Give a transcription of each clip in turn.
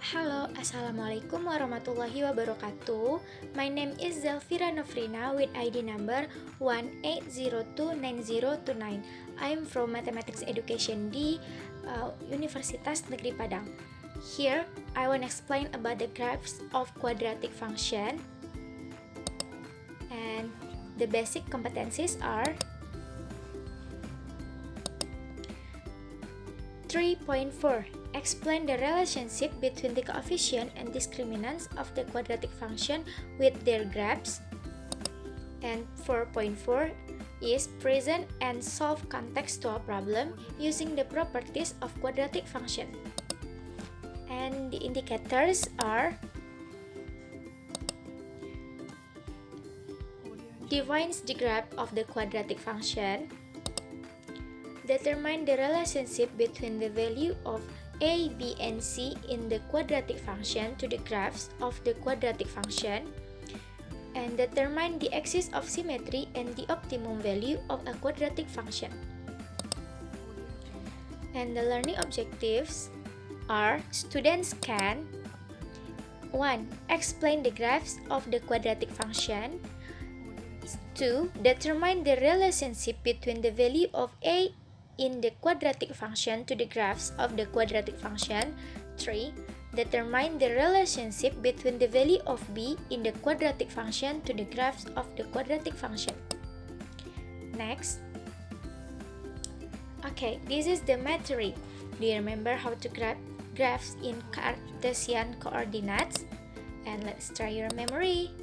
Halo, Assalamualaikum warahmatullahi wabarakatuh. My name is Zelvira Novrina with ID number 18029029. I am from Mathematics Education di Universitas Negeri Padang. Here, I want to explain about the graphs of quadratic function. And the basic competencies are 3.4. Explain the relationship between the coefficient and discriminants of the quadratic function with their graphs. And 4.4 is present and solve contextual problem using the properties of quadratic function. And the indicators are defines the graph of the quadratic function, determine the relationship between the value of a, b, and c in the quadratic function to the graphs of the quadratic function, and determine the axis of symmetry and the optimum value of a quadratic function. And the learning objectives are students can 1. Explain the graphs of the quadratic function. 2. Determine the relationship between the value of a in the quadratic function to the graphs of the quadratic function. 3. Determine the relationship between the value of b in the quadratic function to the graphs of the quadratic function. Next. Okay, this is the material. Do you remember how to graph graphs in Cartesian coordinates? And let's try your memory.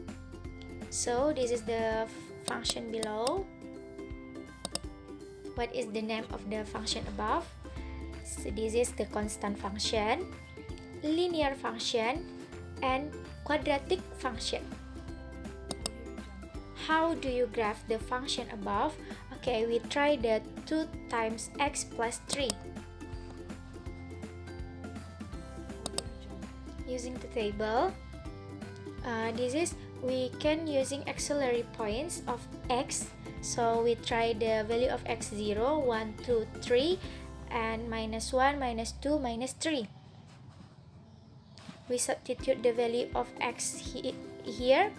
So this is the function below. What is the name of the function above? So this is the constant function, linear function, and quadratic function. How do you graph the function above? Okay, we try the 2 times x plus 3. Using the table, we can using auxiliary points of x. So we try the value of x0, 1, 2, 3, and minus 1, minus 2, minus 3. We substitute the value of x here,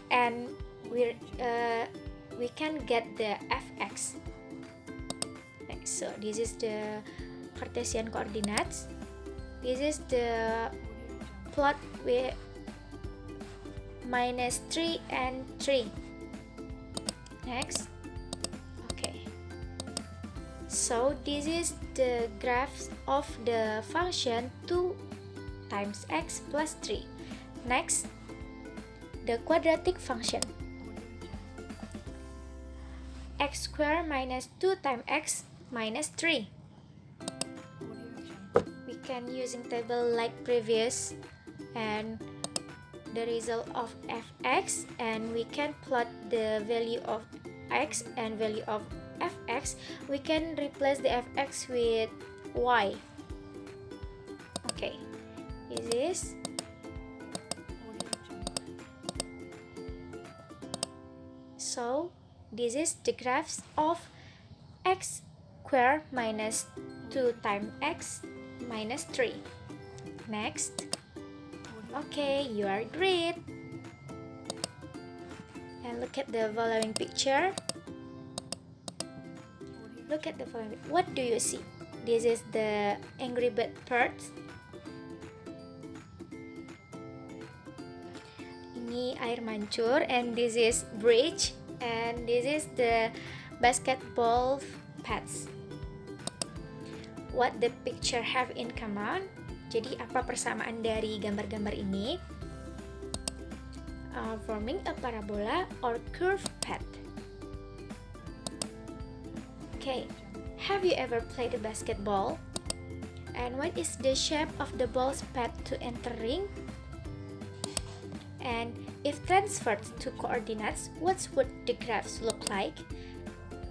and we can get the fx. So this is the Cartesian coordinates. This is the plot with minus 3 and 3. Next. Okay. So this is the graphs of the function 2 times x plus 3. Next, the quadratic function. X squared minus 2 times x minus 3. We can using table like previous, and the result of fx, and we can plot the value of x and value of fx. We can replace the fx with y. Okay, this is so this is the graphs of x squared minus 2 times x minus 3. Next. Okay, you are great. And look at the following picture. Look at the following. What do you see? This is the Angry Bird birds. Ini air mancur, and this is bridge, and this is the basketball pads. What the picture have in common? Jadi apa persamaan dari gambar-gambar ini? Forming a parabola or curved path. Okay, have you ever played a basketball? And what is the shape of the ball's path to entering? And if transferred to coordinates, what would the graphs look like?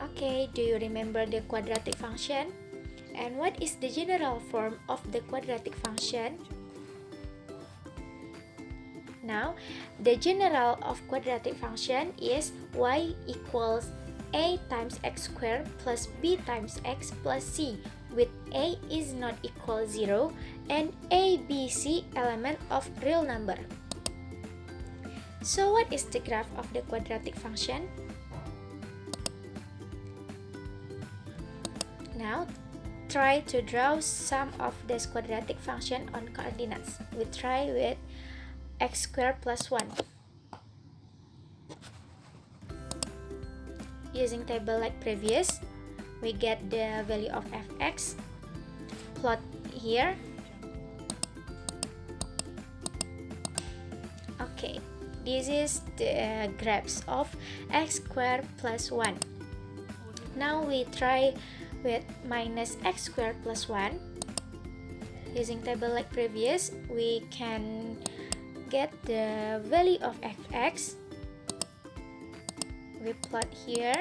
Okay, do you remember the quadratic function? And what is the general form of the quadratic function? Now, the general of quadratic function is y equals a times x squared plus b times x plus c, with a is not equal 0 and a, b, c element of real number. So what is the graph of the quadratic function? Now try to draw some of this quadratic function on coordinates. We try with x squared plus 1. Using table like previous, we get the value of fx, plot here. Okay, this is the graphs of x squared plus 1. Now we try with minus x squared plus 1. Using table like previous, we can get the value of fx. We plot here.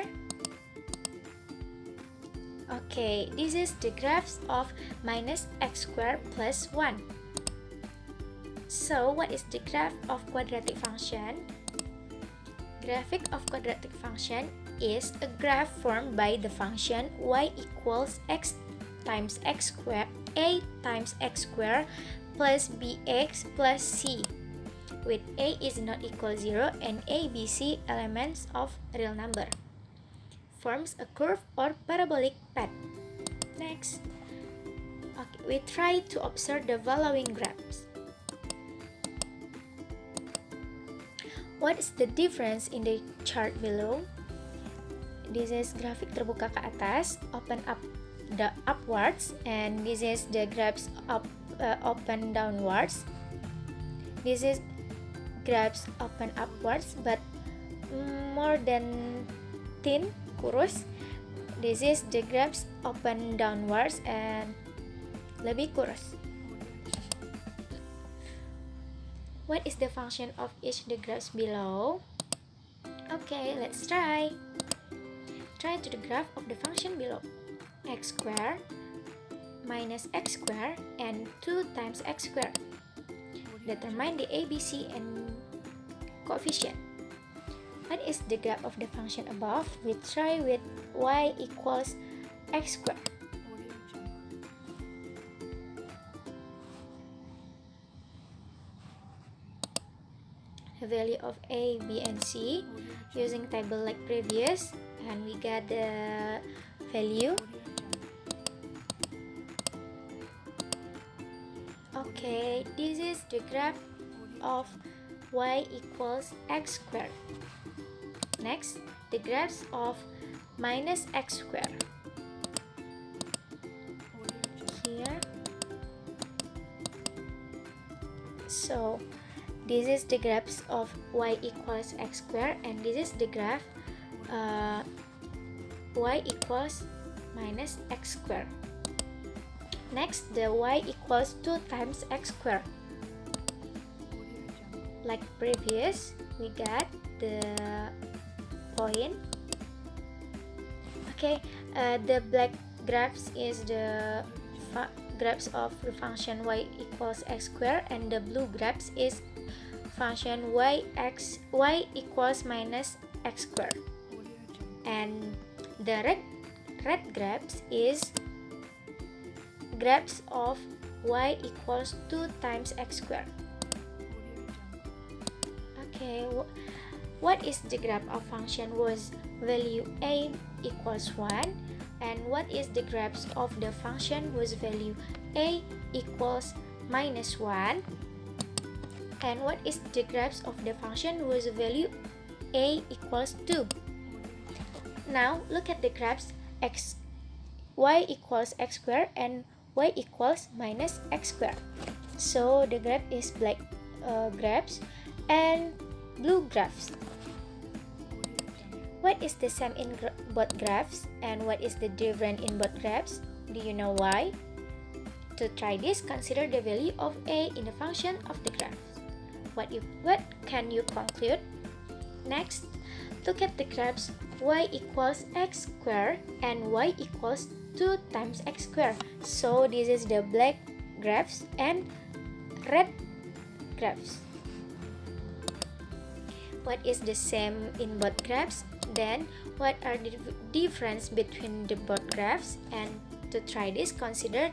Okay, this is the graphs of minus x squared plus 1. So what is the graph of quadratic function? Graphic of quadratic function is a graph formed by the function y equals x times x squared, a times x squared plus bx plus c, with a is not equal 0 and a, b, c elements of real number. Forms a curve or parabolic path. Next, okay, we try to observe the following graphs. What is the difference in the chart below? This is grafik terbuka ke atas, open up the upwards, and this is the graphs up open downwards. This is graphs open upwards but more than thin, kurus. This is the graphs open downwards and lebih kurus. What is the function of each the graphs below? Okay, let's try. Try to the graph of the function below. X squared minus x squared and 2 times x squared. Determine the a, b, c and coefficient. What is the graph of the function above? We try with y equals x squared. The value of a, b and c using table like previous, and we get the value. Okay, this is the graph of y equals x squared. Next, the graphs of minus x squared. Here. So this is the graphs of y equals x squared, and this is the graph y equals minus x squared. Next, the y equals 2 times x squared. Like previous, we got the point. Okay, the black graphs is the graphs of the function y equals x squared, and the blue graphs is function y equals minus x squared, and the red graphs is graphs of y equals 2 times x squared. Okay, what is the graph of function whose value a equals 1, and what is the graphs of the function whose value a equals minus 1, and what is the graphs of the function whose value a equals 2. Now look at the graphs y equals x squared and y equals minus x squared. So the graph is black graphs and blue graphs. What is the same in both graphs and what is the different in both graphs? Do you know why? To try this, consider the value of a in the function of the graphs. What can you conclude? Next, look at the graphs y equals x squared and y equals 2 times x squared. So this is the black graphs and red graphs. What is the same in both graphs? Then what are the difference between the both graphs, and To try this, consider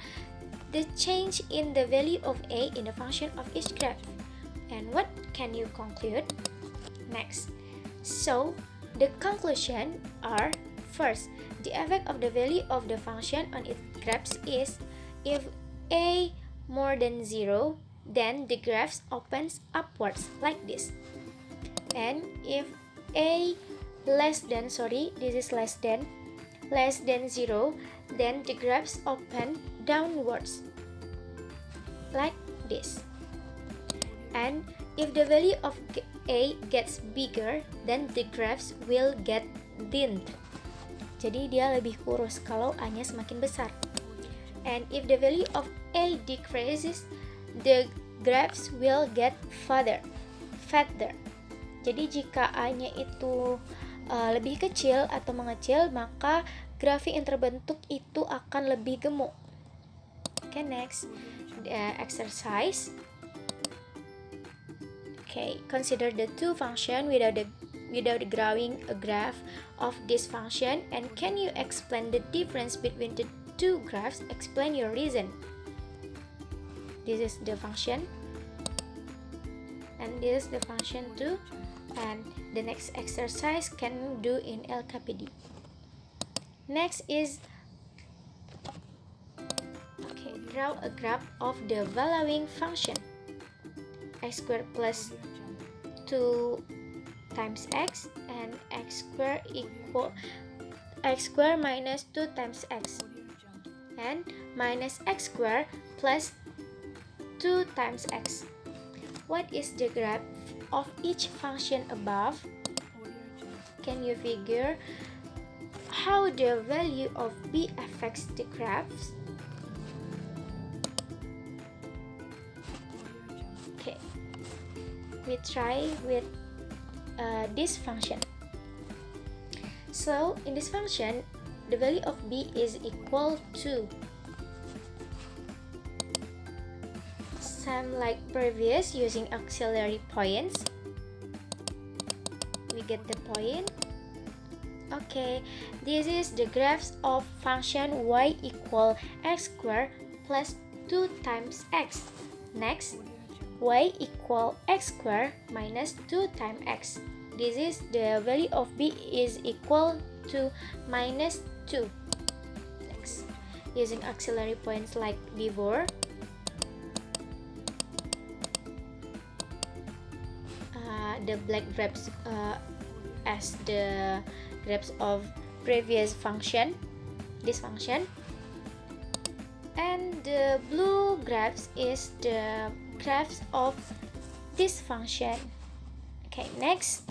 the change in the value of a in the function of each graph. And what can you conclude? Next, so the conclusion are: first, the effect of the value of the function on its graphs is if a more than 0, then the graph opens upwards like this. And if a less than 0, then the graphs open downwards like this. And if the value of a gets bigger, then the graphs will get thin. Jadi dia lebih kurus kalau a-nya semakin besar. And if the value of a decreases, the graphs will get fatter. Jadi jika a-nya itu lebih kecil atau mengecil, maka grafik yang terbentuk itu akan lebih gemuk. Okay, next, exercise. Okay, consider the two function without drawing a graph of this function, and can you explain the difference between the two graphs? Explain your reason. This is the function, and this is the function too. And the next exercise can do in LKPD. Next is, okay, draw a graph of the following function: x squared plus 2 times x and x squared minus 2 times x and minus x squared plus 2 times x. What is the graph of each function above? Can you figure how the value of b affects the graphs? Okay, we try with this function. So in this function, the value of b is equal to, same like previous, using auxiliary points. We get the point. Okay, this is the graphs of function y equal x squared plus 2 times x. Next, y equal x squared minus 2 times x. This is the value of b is equal to minus 2. Next, using auxiliary points like before, the black graphs as the graphs of previous function, this function, and the blue graphs is the graphs of this function. Okay, next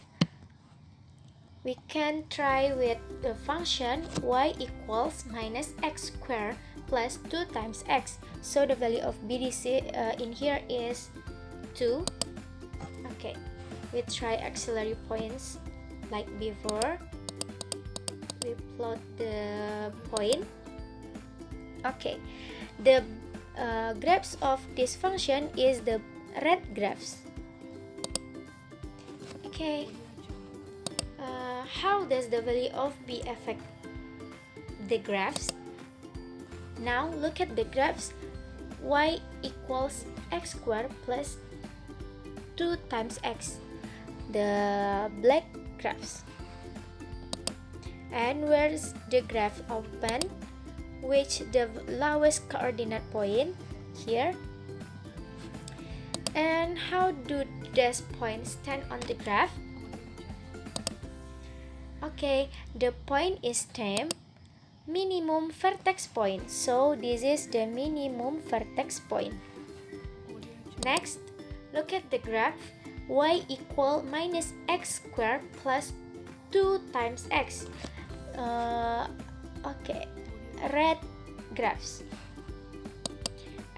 we can try with the function y equals minus x squared plus 2 times x. So the value of BDC in here is 2. Okay, we try auxiliary points like before. We plot the point. Okay, the graphs of this function is the red graphs. Okay, how does the value of b affect the graphs? Now look at the graphs y equals x squared plus 2 times x, the black graphs. And where's the graph open? Which the lowest coordinate point? Here. And how do dash points stand on the graph? Okay, the point is named minimum vertex point. So this is the minimum vertex point. Next, look at the graph y equal minus x squared plus 2 times x. Okay, red graphs.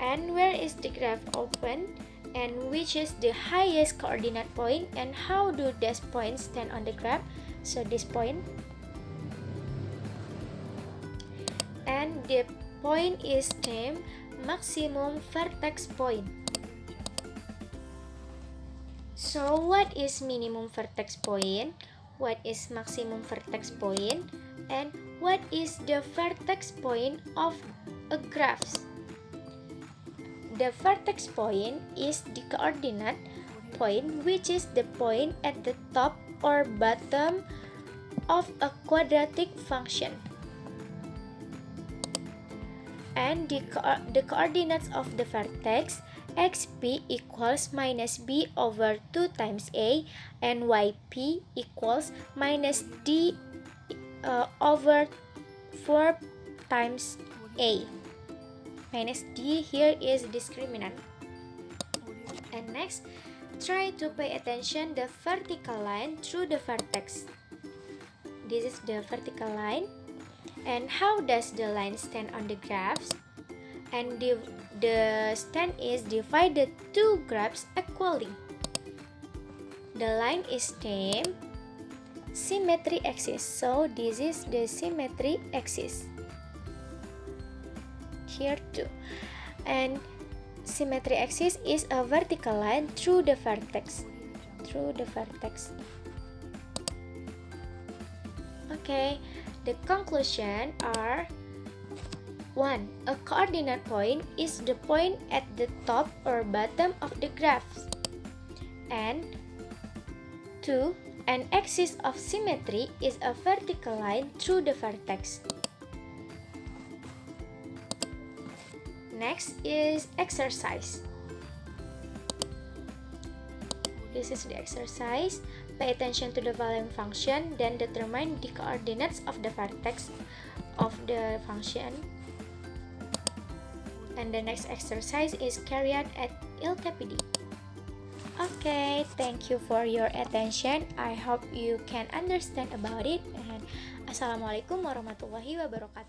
And where is the graph open? And which is the highest coordinate point? And how do dash points stand on the graph? So this point. And the point is named maximum vertex point. So what is minimum vertex point? What is maximum vertex point? And what is the vertex point of a graph. The vertex point is the coordinate point, which is the point at the top or bottom of a quadratic function. And the coordinates of the vertex xp equals minus b over 2 times a, and yp equals minus d over 4 times a. Minus d here is discriminant. And next, try to pay attention the vertical line through the vertex. This is the vertical line. And how does the line stand on the graphs? And the stand is divided two graphs equally. The line is named symmetry axis. So this is the symmetry axis. Here too. And symmetry axis is a vertical line through the vertex. Okay, the conclusion are: 1. A coordinate point is the point at the top or bottom of the graph. And 2. An axis of symmetry is a vertical line through the vertex. Next is exercise. This is the exercise. Pay attention to the volume function, then determine the coordinates of the vertex of the function. And the next exercise is carried out at LKPD. Okay, thank you for your attention. I hope you can understand about it. And Assalamualaikum warahmatullahi wabarakatuh.